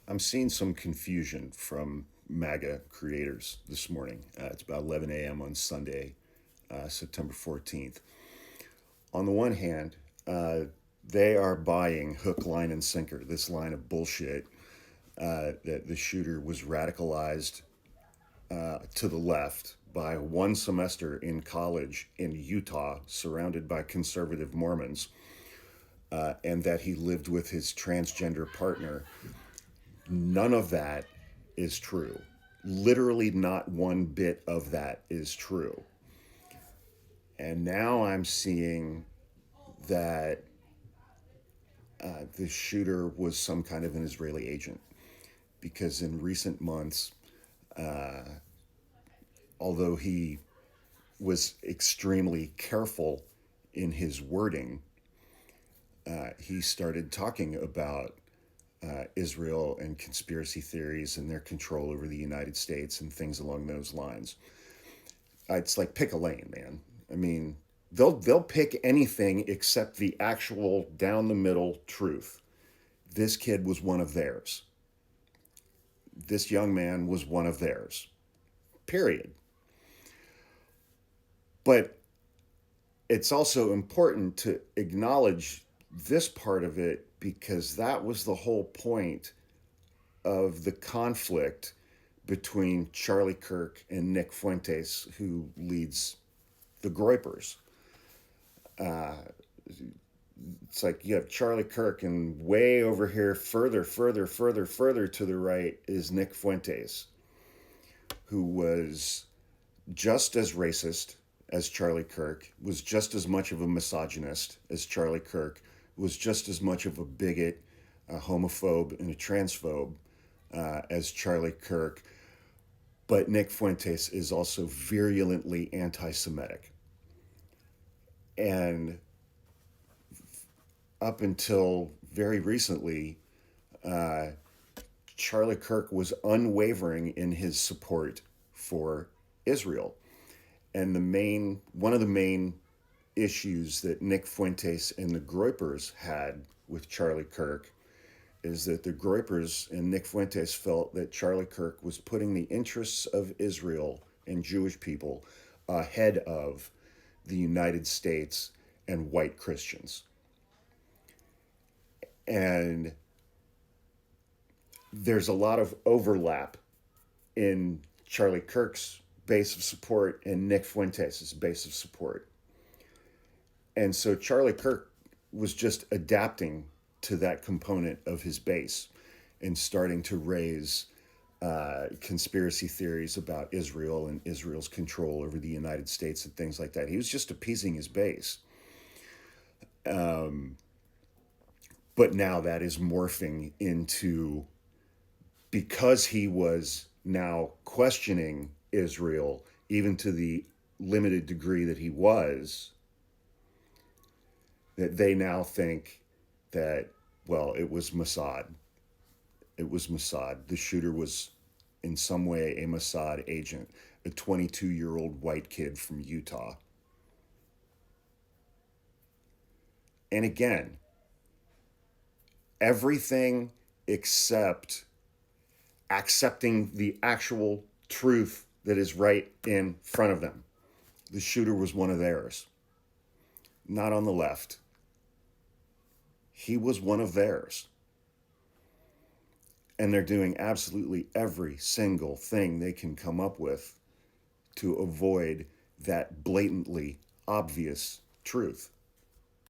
I'm seeing some confusion from MAGA creators this morning. It's about 11 a.m. on Sunday, September 14th. On the one hand, they are buying hook, line, and sinker, this line of bullshit that the shooter was radicalized to the left by one semester in college in Utah, surrounded by conservative Mormons, and that he lived with his transgender partner. None of that is true. Literally, not one bit of that is true. And now I'm seeing that the shooter was some kind of an Israeli agent. Because in recent months, although he was extremely careful in his wording, he started talking about Israel and conspiracy theories and their control over the United States and things along those lines. It's like pick a lane, man. I mean, they'll pick anything except the actual down the middle truth. This kid was one of theirs. This young man was one of theirs. Period. But it's also important to acknowledge this part of it because that was the whole point of the conflict between Charlie Kirk and Nick Fuentes, who leads the Gropers. It's like you have Charlie Kirk, and way over here, further to the right is Nick Fuentes, who was just as racist as Charlie Kirk, was just as much of a misogynist as Charlie Kirk, was just as much of a bigot, a homophobe, and a transphobe as Charlie Kirk. But Nick Fuentes is also virulently anti-Semitic. And up until very recently, Charlie Kirk was unwavering in his support for Israel. And one of the main issues that Nick Fuentes and the Gropers had with Charlie Kirk is that the Gropers and Nick Fuentes felt that Charlie Kirk was putting the interests of Israel and Jewish people ahead of the United States and white Christians. And there's a lot of overlap in Charlie Kirk's base of support and Nick Fuentes' base of support. And so Charlie Kirk was just adapting to that component of his base and starting to raise conspiracy theories about Israel and Israel's control over the United States and things like that. He was just appeasing his base. But now that is morphing into, because he was now questioning Israel, even to the limited degree that he was, that they now think that, well, it was Mossad. It was Mossad. The shooter was in some way a Mossad agent, a 22-year-old white kid from Utah. And again, everything except accepting the actual truth that is right in front of them. The shooter was one of theirs, not on the left. He was one of theirs. And they're doing absolutely every single thing they can come up with to avoid that blatantly obvious truth.